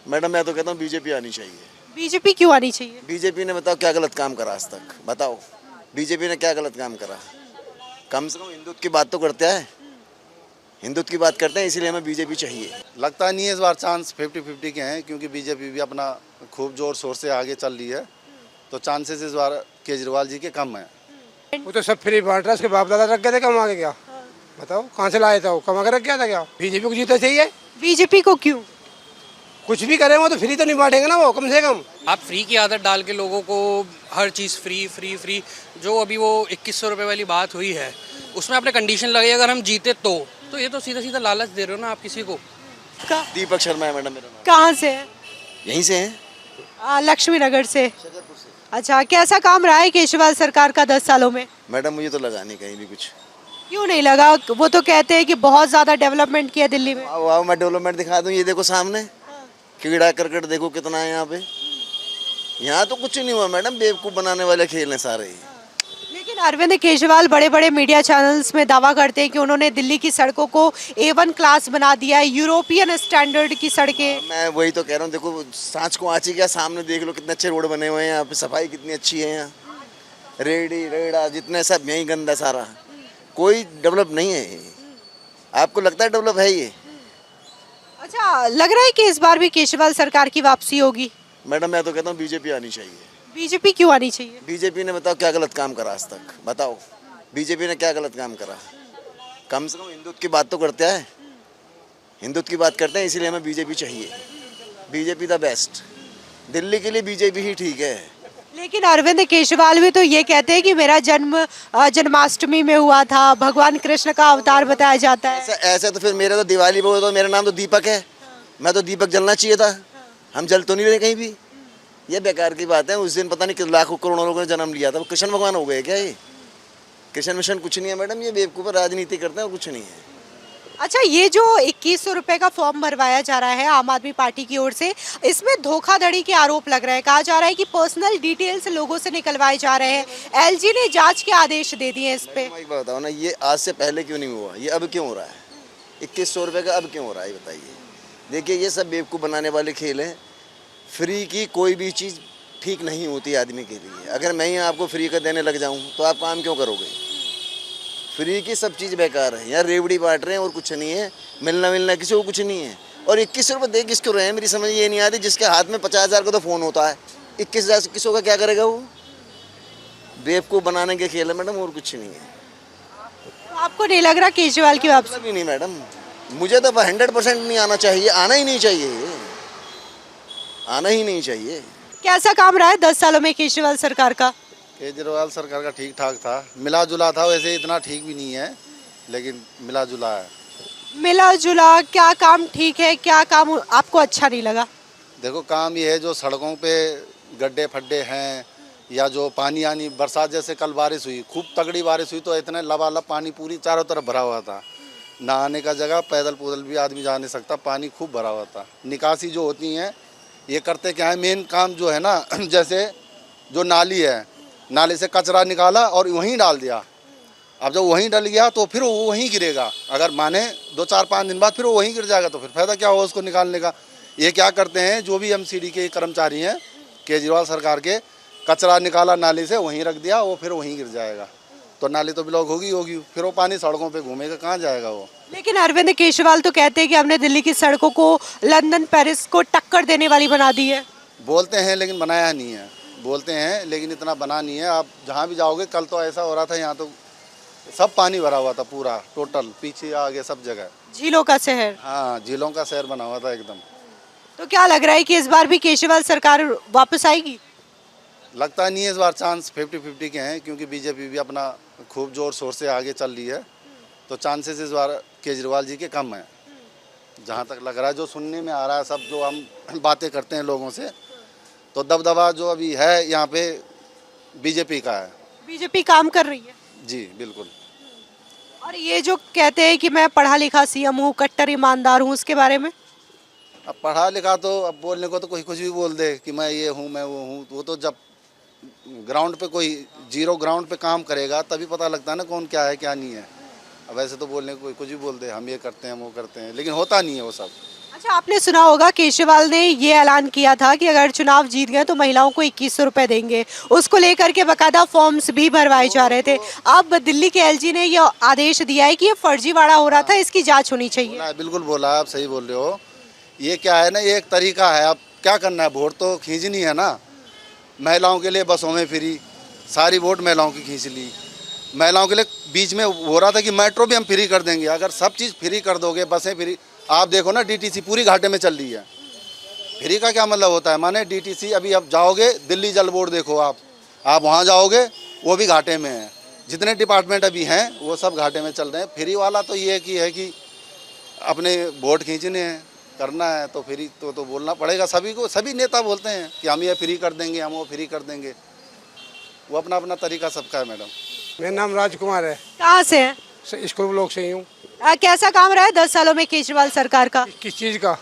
Madam मैं तो कहता हूँ बीजेपी आनी चाहिए। बीजेपी क्यों आनी चाहिए? बीजेपी ने बताओ क्या गलत काम करा आज तक, बताओ बीजेपी ने क्या गलत काम करा। कम से कम हिंदुत्व की बात तो करते हैं, हिंदुत्व की बात करते हैं, इसीलिए हमें बीजेपी चाहिए। लगता नहीं है इस बार चांस 50-50 के हैं, क्योंकि बीजेपी भी अपना खूब जोर शोर से आगे चल रही है, तो चांसेस इस बार केजरीवाल जी के कम है। वो तो सब फ्री बांट रहा है, उसके बाप दादा रख गए थे कमा के क्या? बताओ कहाँ से लाया था वो, कमा के रख गया था क्या? बीजेपी को जीतना चाहिए। बीजेपी को क्यों? कुछ भी करें वो तो फ्री तो नहीं बांटेंगे ना, वो कम से कम। आप फ्री की आदत डाल के लोगों को हर चीज़ फ्री फ्री फ्री, जो अभी वो 2100 रुपये वाली बात हुई है उसमें आपने कंडीशन लगाई अगर हम जीते तो ये तो सीधा सीधा लालच दे रहे हो ना आप किसी को। दीपक शर्मा है मैडम मेरा नाम। कहाँ से है? यहीं से है, लक्ष्मी नगर से। अच्छा, कैसा काम रहा है केजरीवाल सरकार का 10 सालों में? मैडम मुझे तो लगा नहीं कहीं भी कुछ। क्यों नहीं लगा? वो तो कहते हैं कि बहुत ज्यादा डेवलपमेंट किया दिल्ली में। आओ आओ मैं डेवलपमेंट दिखा दूँ, ये देखो सामने कीड़ा करकट देखो कितना है यहाँ पे। यहाँ तो कुछ नहीं हुआ मैडम, बेवकूफ़ बनाने वाले खेल हैं सारे। लेकिन अरविंद केजरीवाल बड़े बड़े मीडिया चैनल्स में दावा करते हैं कि उन्होंने दिल्ली की सड़कों को A1 क्लास बना दिया है, यूरोपियन स्टैंडर्ड की सड़कें। मैं वही तो कह रहा हूँ, देखो सांच को आँची क्या, सामने देख लो कितने अच्छे रोड बने हुए हैं यहाँ पे, सफाई कितनी अच्छी है यहाँ। रेडी रेड़ा जितने सब यहीं गंदा सारा, कोई डेवलप नहीं है। आपको लगता है डेवलप है ये? अच्छा, लग रहा है कि इस बार भी केजरीवाल सरकार की वापसी होगी? मैडम मैं तो कहता हूँ बीजेपी आनी चाहिए। बीजेपी क्यों आनी चाहिए? बीजेपी ने बताओ क्या गलत काम करा आज तक, बताओ बीजेपी ने क्या गलत काम करा। कम से कम हिंदुत्व की बात तो करते हैं, हिंदुत्व की बात करते हैं, इसीलिए हमें बीजेपी चाहिए। बीजेपी द बेस्ट, दिल्ली के लिए बीजेपी ही ठीक है। लेकिन अरविंद केजरीवाल भी तो ये कहते हैं कि मेरा जन्म जन्माष्टमी में हुआ था, भगवान कृष्ण का अवतार बताया जाता है। ऐसा तो फिर मेरा तो दिवाली पे तो मेरा नाम तो दीपक है, मैं तो दीपक जलना चाहिए था, हम जल तो नहीं रहे कहीं भी। ये बेकार की बात है। उस दिन पता नहीं लाखों करोड़ों लोगों ने जन्म लिया था, वो कृष्ण भगवान हो गए क्या? ये कृष्ण मिशन कुछ नहीं है मैडम, ये बेवकूफ़ राजनीति करते हैं और कुछ नहीं है। अच्छा, ये जो 2100 रुपए का फॉर्म भरवाया जा रहा है आम आदमी पार्टी की ओर से, इसमें धोखाधड़ी के आरोप लग रहे हैं। कहा जा रहा है कि पर्सनल डिटेल्स लोगों से निकलवाए जा रहे हैं। एलजी ने जांच के आदेश दे दिए इस पे। एक बात बताओ ना, ये आज से पहले क्यों नहीं हुआ, ये अब क्यों हो रहा है? 2100 रुपये का अब क्यों हो रहा है, बताइए। देखिए ये सब बेवकूफ़ बनाने वाले खेल हैं। फ्री की कोई भी चीज़ ठीक नहीं होती आदमी के लिए। अगर मैं ही आपको फ्री का देने लग जाऊँ तो आप काम क्यों करोगे? फ्री की सब चीज़ बेकार है। यार रेवड़ी बांट रहे हैं और कुछ नहीं है, मिलना किसी को कुछ नहीं है। और 21 रुपये दे किसको रहे हैं, मेरी समझ ये नहीं आती। जिसके हाथ में 50,000 का तो फ़ोन होता है, 21,000 से किसों का क्या करेगा वो? बेवकूफ़ बनाने के खेल है मैडम, और कुछ नहीं है। तो आपको नहीं लग रहा केजरीवाल की वापसी? मतलब ही नहीं मैडम, मुझे तो 100% नहीं आना चाहिए, आना ही नहीं चाहिए, आना ही नहीं चाहिए। कैसा काम रहा है 10 सालों में केजरीवाल सरकार का? केजरीवाल सरकार का ठीक ठाक था, मिला जुला था, वैसे इतना ठीक भी नहीं है, लेकिन मिला जुला है। मिला जुला क्या काम ठीक है, क्या काम आपको अच्छा नहीं लगा? देखो काम ये है, जो सड़कों पे गड्ढे फड्डे हैं, या जो पानी आनी, बरसात जैसे कल बारिश हुई, खूब तगड़ी बारिश हुई, तो इतने लबालब पानी पूरी चारों तरफ भरा हुआ था। नहाने का जगह पैदल पूदल भी आदमी जा नहीं सकता, पानी खूब भरा हुआ था। निकासी जो होती हैं, ये करते क्या है, मेन काम जो है ना, जैसे जो नाली है, नाले से कचरा निकाला और वहीं डाल दिया। अब जब वहीं डल गया तो फिर वो वहीं गिरेगा। अगर माने 2-4-5 दिन बाद फिर वो वहीं गिर जाएगा, तो फिर फायदा क्या होगा उसको निकालने का। ये क्या करते हैं, जो भी MCD के कर्मचारी हैं केजरीवाल सरकार के, कचरा निकाला नाली से, वहीं रख दिया, वो फिर वहीं गिर जाएगा, तो नाली तो ब्लॉक होगी, फिर वो पानी सड़कों पे घूमेगा, कहाँ जाएगा वो। लेकिन अरविंद केजरीवाल तो कहते हैं कि हमने दिल्ली की सड़कों को लंदन पेरिस को टक्कर देने वाली बना दी है। बोलते हैं लेकिन बनाया नहीं है, बोलते हैं लेकिन इतना बना नहीं है। आप जहाँ भी जाओगे, कल तो ऐसा हो रहा था, यहाँ तो सब पानी भरा हुआ था पूरा, टोटल पीछे आगे सब जगह। झीलों का शहर। हाँ, झीलों का शहर बना हुआ था एकदम। तो क्या लग रहा है कि इस बार भी केजरीवाल सरकार वापस आएगी? लगता नहीं है इस बार चांस 50-50 के हैं, क्योंकि बीजेपी भी अपना खूब जोर शोर से आगे चल रही है, तो चांसेस इस बार केजरीवाल जी के कम हैं, जहाँ तक लग रहा है। जो सुनने में आ रहा है, सब जो हम बातें करते हैं लोगों से, तो दबदबा जो अभी है यहाँ पे बीजेपी का है। बीजेपी काम कर रही है? जी बिल्कुल। और ये जो कहते हैं कि मैं पढ़ा लिखा CM हूँ, कट्टर ईमानदार हूँ, उसके बारे में? अब पढ़ा लिखा तो अब बोलने को तो कोई कुछ भी बोल दे कि मैं ये हूँ, मैं वो हूँ, वो तो जब ग्राउंड पे कोई जीरो ग्राउंड पे काम करेगा तभी पता लगता है ना कौन क्या है क्या नहीं है। अब ऐसे तो बोलने को कोई कुछ भी बोल दे, हम ये करते हैं वो करते हैं, लेकिन होता नहीं है वो सब। अच्छा, आपने सुना होगा केजरीवाल ने ये ऐलान किया था कि अगर चुनाव जीत गए तो महिलाओं को 2100 रुपए देंगे। उसको लेकर के बकायदा फॉर्म्स भी भरवाए जा रहे थे। अब दिल्ली के एलजी ने ये आदेश दिया है कि ये फर्जीवाड़ा हो रहा था, इसकी जांच होनी चाहिए। बोला है, बिल्कुल बोला है, आप सही बोल रहे हो। ये क्या है ना, ये एक तरीका है। अब क्या करना है, वोट तो खींचनी है ना। महिलाओं के लिए बसों में फ्री, सारी वोट महिलाओं की खींच ली। महिलाओं के लिए बीच में हो रहा था कि मेट्रो भी हम फ्री कर देंगे। अगर सब चीज़ फ्री कर दोगे, बसें फ्री, आप देखो ना डीटीसी पूरी घाटे में चल रही है। फ्री का क्या मतलब होता है, माने डीटीसी अभी आप जाओगे दिल्ली जल बोर्ड देखो, आप वहाँ जाओगे वो भी घाटे में है। जितने डिपार्टमेंट अभी हैं वो सब घाटे में चल रहे हैं। फ्री वाला तो ये है कि अपने वोट खींचने हैं, करना है तो फ्री तो बोलना पड़ेगा सभी को। सभी नेता बोलते हैं कि हम ये फ्री कर देंगे, हम वो फ्री कर देंगे। वो अपना अपना तरीका सबका है मैडम। मेरा नाम राजकुमार है, कहाँ से है? स्कूल ब्लॉक से ही हूँ। कैसा काम रहा है 10 सालों में केजरीवाल सरकार का? किस चीज़ का?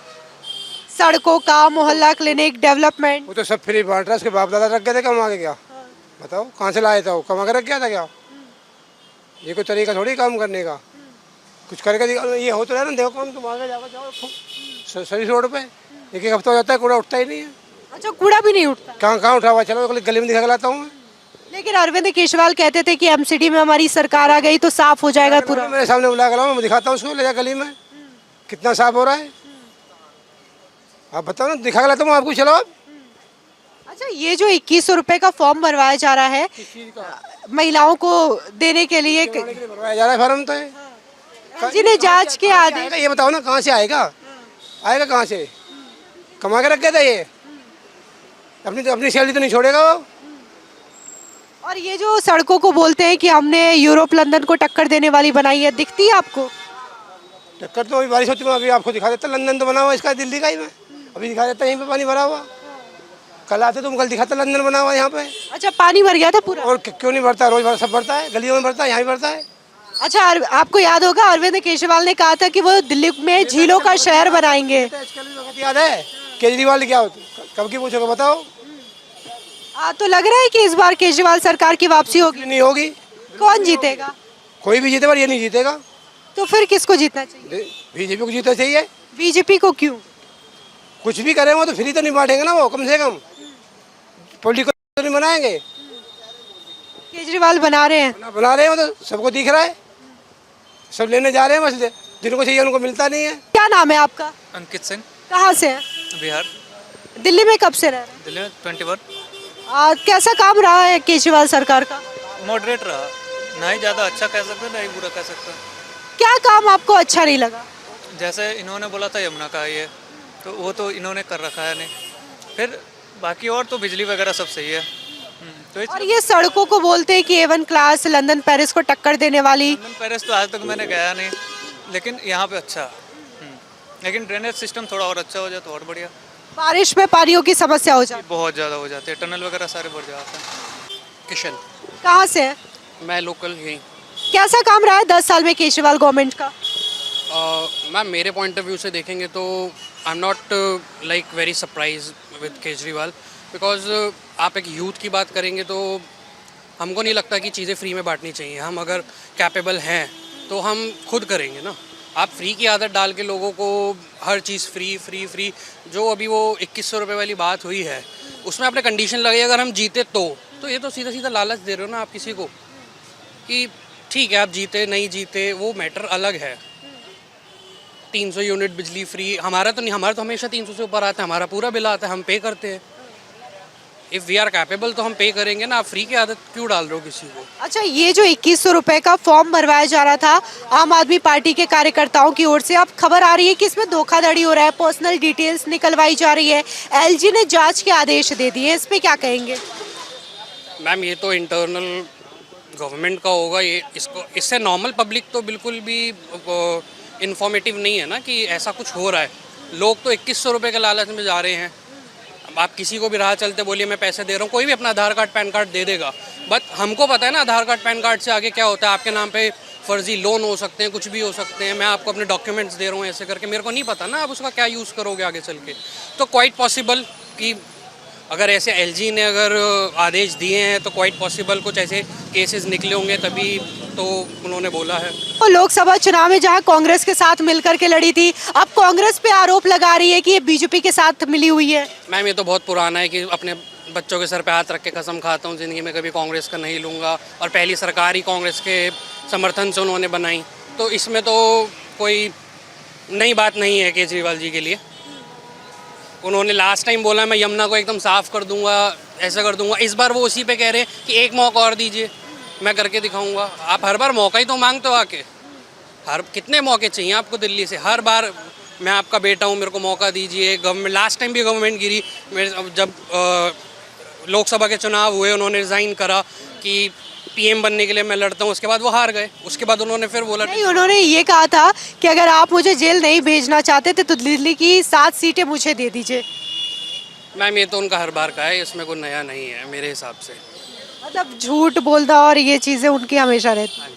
सड़कों का, मोहल्ला क्लिनिक, डेवलपमेंट। वो तो सब फ्री बांट रहा है। उसके बाप दादा रख गए थे, कमा के क्या? बताओ कहाँ से लाया था वो? कमा के रख गया था क्या? ये कोई तरीका थोड़ी काम करने का। कुछ करके ये हो तो रहा है ना, देखो काम तुम आगे जाओ सही रोड पे एक हफ्ता हो जाता है, कूड़ा उठता ही नहीं है। अच्छा, कूड़ा भी नहीं उठता? कहाँ उठा हुआ? चलो गली में दिखा के लाता हूँ मैं। लेकिन अरविंद केजरीवाल कहते थे कि एमसीडी में हमारी सरकार आ गई तो साफ हो जाएगा पूरा। मेरे सामने बुला कर लाऊं, मैं दिखाता हूँ उसको, ले जा गली में कितना साफ हो रहा है। आप बताओ ना, दिखा के लाता हूँ आपको। चलो आप। अच्छा, ये जो 2100 रुपए का फॉर्म भरवाया जा रहा है महिलाओं को देने के लिए, भरवाया जा रहा है फॉर्म तो जिन्हें जांच के आदेश। ये बताओ ना कहाँ से आएगा? आएगा कहाँ से? कमा के रख गया था ये। अपनी सैलरी तो नहीं छोड़ेगा वो। और ये जो सड़कों को बोलते हैं कि हमने यूरोप लंदन को टक्कर देने वाली बनाई है, दिखती है आपको? टक्कर तो अभी बारिश होती है, अभी आपको दिखा देता। लंदन तो बना हुआ इसका, दिल्ली का ही मैं अभी दिखा देता। यहीं पे पानी भरा हुआ। कल आते तो कल दिखाता लंदन बना हुआ यहाँ पे। अच्छा, पानी भर गया था पूरा? और क्यों नहीं भरता? रोज सब भरता है, गलियों में भरता है, यहाँ भी भरता है। अच्छा, आपको याद होगा अरविंद केजरीवाल ने कहा था कि वो दिल्ली में झीलों का शहर बनाएंगे। याद है केजरीवाल क्या कब की पूछोगे बताओ? तो लग रहा है कि इस बार केजरीवाल सरकार की वापसी होगी। नहीं होगी। कौन जीतेगा? कोई भी जीते पर ये नहीं जीतेगा। तो फिर किसको जीतना चाहिए? बीजेपी को जीतना चाहिए। बीजेपी को क्यों? कुछ भी करें वो तो फ्री तो नहीं बांटेंगे ना, वो कम से कम पॉलिटिकल तो नहीं बनाएंगे। केजरीवाल बना रहे हैं। बना रहे हैं, वो तो सबको दिख रहा है। सब लेने जा रहे हैं, बस जिनको चाहिए उनको मिलता नहीं है। क्या नाम है आपका? अंकित सिंह, कहाँ से है? बिहार। दिल्ली में कब से रह रहे हैं? दिल्ली में 21। कैसा काम रहा है केजरीवाल सरकार का? मॉडरेट रहा, ना ही ज़्यादा अच्छा कह सकते ना ही बुरा कह सकते। क्या काम आपको अच्छा नहीं लगा? जैसे इन्होंने बोला था यमुना का ये, तो वो तो इन्होंने कर रखा है नहीं। फिर बाकी और तो बिजली वगैरह सब सही है। तो और ये सड़कों को बोलते हैं कि A1 क्लास लंदन पेरिस को टक्कर देने वाली। लंदन पेरिस तो आज तक मैंने गया नहीं, लेकिन यहाँ पे अच्छा। लेकिन ड्रेनेज सिस्टम थोड़ा और अच्छा हो जाए तो और बढ़िया। बारिश में पानियों की समस्या हो जाती बहुत ज़्यादा हो जाती है, टनल वगैरह सारे बढ़ जाते हैं। किशन, कहाँ से है? मैं लोकल ही। कैसा काम रहा है 10 साल में केजरीवाल गवर्नमेंट का? मैम मेरे पॉइंट ऑफ व्यू से देखेंगे तो I am not like very surprise with Kejriwal, because आप एक यूथ की बात करेंगे तो हमको नहीं लगता कि चीज़ें फ्री में बांटनी चाहिए। हम अगर कैपेबल हैं तो हम खुद करेंगे ना। आप फ्री की आदत डाल के लोगों को हर चीज़ फ्री फ्री फ्री, जो अभी वो 2100 रुपये वाली बात हुई है उसमें आपने कंडीशन लगाई अगर हम जीते तो ये तो सीधा सीधा लालच दे रहे हो ना आप किसी को कि ठीक है आप जीते नहीं जीते वो मैटर अलग है। 300 यूनिट बिजली फ्री, हमारा तो नहीं, हमारा तो हमेशा 300 से ऊपर आता है, हमारा पूरा बिल आता है, हम पे करते हैं। इफ़ वी आर कैपेबल तो हम पे करेंगे ना। आप फ्री की आदत क्यों डाल रहे हो किसी को? अच्छा, ये जो 2100 रुपए का फॉर्म भरवाया जा रहा था आम आदमी पार्टी के कार्यकर्ताओं की ओर से, अब खबर आ रही है कि इसमें धोखाधड़ी हो रहा है, पर्सनल डिटेल्स निकलवाई जा रही है, एलजी ने जांच के आदेश दे दिए, इस पे क्या कहेंगे? मैम ये तो इंटरनल गवर्नमेंट का होगा, ये इससे नॉर्मल पब्लिक तो बिल्कुल भी इन्फॉर्मेटिव नहीं है ना कि ऐसा कुछ हो रहा है। लोग तो 2100 रुपये के लालच में जा रहे हैं। अब आप किसी को भी राह चलते बोलिए मैं पैसे दे रहा हूँ, कोई भी अपना आधार कार्ड पैन कार्ड दे देगा, बट हमको पता है ना आधार कार्ड पैन कार्ड से आगे क्या होता है। आपके नाम पे फर्जी लोन हो सकते हैं, कुछ भी हो सकते हैं। मैं आपको अपने डॉक्यूमेंट्स दे रहा हूँ ऐसे करके, मेरे को नहीं पता ना आप उसका क्या यूज़ करोगे आगे चल के। तो क्वाइट पॉसिबल कि अगर ऐसे एलजी ने अगर आदेश दिए हैं तो क्वाइट पॉसिबल कुछ ऐसे केसेस निकले होंगे, तभी तो उन्होंने बोला है। तो लोकसभा चुनाव में जहां कांग्रेस के साथ मिलकर के लड़ी थी, अब कांग्रेस पे आरोप लगा रही है कि ये बीजेपी के साथ मिली हुई है। मैम ये तो बहुत पुराना है कि अपने बच्चों के सर पे हाथ रख के कसम खाता हूँ ज़िंदगी में कभी कांग्रेस का नहीं लूँगा, और पहली सरकार ही कांग्रेस के समर्थन से उन्होंने बनाई, तो इसमें तो कोई नई बात नहीं है केजरीवाल जी के लिए। उन्होंने लास्ट टाइम बोला मैं यमुना को एकदम साफ़ कर दूंगा, ऐसा कर दूंगा, इस बार वो उसी पे कह रहे हैं कि एक मौका और दीजिए, मैं करके दिखाऊंगा। आप हर बार मौका ही तो मांगते हो आके, हर कितने मौके चाहिए आपको दिल्ली से? हर बार मैं आपका बेटा हूँ, मेरे को मौका दीजिए। गवर्नमेंट लास्ट टाइम भी गवर्नमेंट गिरी, जब लोकसभा के चुनाव हुए उन्होंने रिज़ाइन करा कि पीएम बनने के लिए मैं लड़ता हूँ, उसके बाद वो हार गए। उसके बाद उन्होंने फिर बोला नहीं, उन्होंने ये कहा था कि अगर आप मुझे जेल नहीं भेजना चाहते थे तो दिल्ली की 7 सीटें मुझे दे दीजिए। मैम ये तो उनका हर बार का है, इसमें कोई नया नहीं है मेरे हिसाब से। मतलब झूठ बोलना और ये चीज़ें उनकी हमेशा रहती हैं।